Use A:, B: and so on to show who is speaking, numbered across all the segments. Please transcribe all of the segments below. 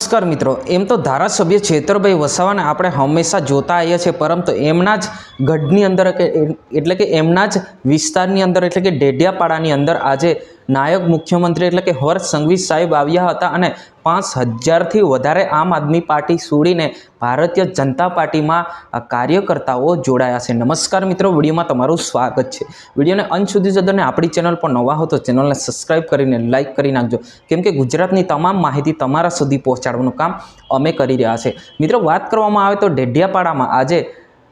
A: નમસ્કાર મિત્રો, એમ તો ધારાસભ્ય છેતરભાઈ વસાવાને આપણે હંમેશા જોતા આવીએ છીએ, પરંતુ એમના જ ગઢની અંદર એટલે કે એમના જ વિસ્તારની અંદર એટલે કે ડેડિયાપાડાની અંદર આજે નાયબ મુખ્યમંત્રી એટલે કે હર્ષ સંઘવી સાહેબ આવ્યા હતા અને 5000થી વધારે આમ આદમી પાર્ટી છોડીને ભારતીય જનતા પાર્ટીમાં કાર્યકર્તાઓ જોડાયા છે। નમસ્કાર મિત્રો, વિડીયોમાં તમારું સ્વાગત છે। વિડીયોને અંત સુધી જોજો અને આપણી ચેનલ પર નવા હો તો ચેનલને સબસ્ક્રાઇબ કરીને લાઇક કરી નાખજો, કેમ કે ગુજરાતની તમામ માહિતી તમારા સુધી પહોંચાડવાનું કામ અમે કરી રહ્યા છે। મિત્રો, વાત કરવામાં આવે તો ડેડિયાપાડામાં આજે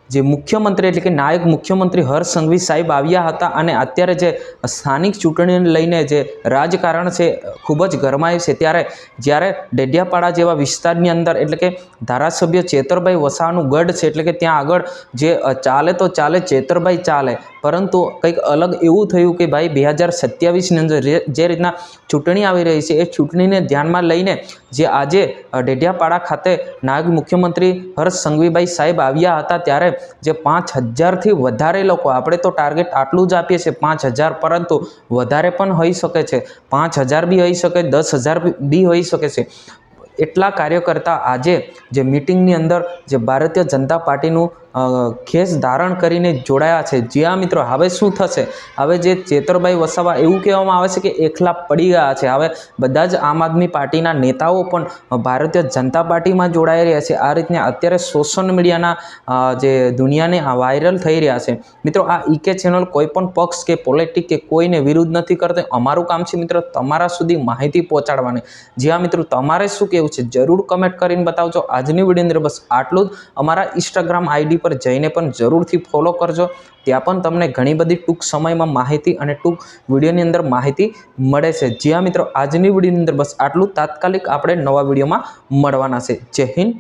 A: જે મુખ્યમંત્રી એટલે કે નાયબ મુખ્યમંત્રી હર્ષ સંઘવી સાહેબ આવ્યા હતા અને અત્યારે જે સ્થાનિક ચૂંટણીને લઈને જે રાજકારણ છે ખૂબ જ ગરમાયું છે, ત્યારે જ્યારે ડેડિયાપાડા જેવા વિસ્તારની અંદર એટલે કે ધારાસભ્ય છેતરભાઈ વસાવાનું ગઢ છે, એટલે કે ત્યાં આગળ જે ચાલે તો ચાલે છેતરભાઈ ચાલે, પરંતુ કંઈક અલગ એવું થયું કે ભાઈ 2027ની અંદર જે રીતના ચૂંટણી આવી રહી છે એ ચૂંટણીને ધ્યાનમાં લઈને જે આજે ડેડિયાપાડા ખાતે નાયબ મુખ્યમંત્રી હર્ષ સંઘવીભાઈ સાહેબ આવ્યા હતા, ત્યારે જે 5000થી વધારે લોકો, આપણે તો ટાર્ગેટ આટલું જ આપીએ છીએ 5000, પરંતુ વધારે પણ હોઈ શકે છે, 5000 બી હોઈ શકે, 10,000 બી હોઈ શકે છે। એટલા કાર્યકર્તા આજે જે મિટિંગની અંદર જે ભારતીય જનતા પાર્ટીનું ખેસ ધારણ કરીને જોડાયા છે। જ્યાં મિત્રો હવે શું થશે, હવે જે છેતરભાઈ વસાવા એવું કહેવામાં આવે છે કે એકલા પડી ગયા છે, હવે બધા જ આમ આદમી પાર્ટીના નેતાઓ પણ ભારતીય જનતા પાર્ટીમાં જોડાઈ રહ્યા છે। આ રીતના અત્યારે સોશિયલ મીડિયાના જે દુનિયાને વાયરલ થઈ રહ્યા છે। મિત્રો, આ ઈકે ચેનલ કોઈ પણ પક્ષ કે પોલિટિક કે કોઈને વિરુદ્ધ નથી કરતો, અમારું કામ છે મિત્રો તમારા સુધી માહિતી પહોંચાડવાની। જ્યાં મિત્રો તમારે શું કહેવું છે જરૂર કમેન્ટ કરીને બતાવજો। આજની વિડીયોની અંદર બસ આટલું જ। અમારા ઇન્સ્ટાગ્રામ આઈડી પર જઈને પણ જરૂરથી ફોલો કરજો, ત્યાં પણ તમને ઘણી બધી ટૂંક સમયમાં માહિતી અને ટૂંક વિડીયોની અંદર માહિતી મળે છે। જ્યાં મિત્રો આજની વિડીયોની અંદર બસ આટલું, તાત્કાલિક આપણે નવા વિડીયોમાં મળવાના છે। જય હિન્દ।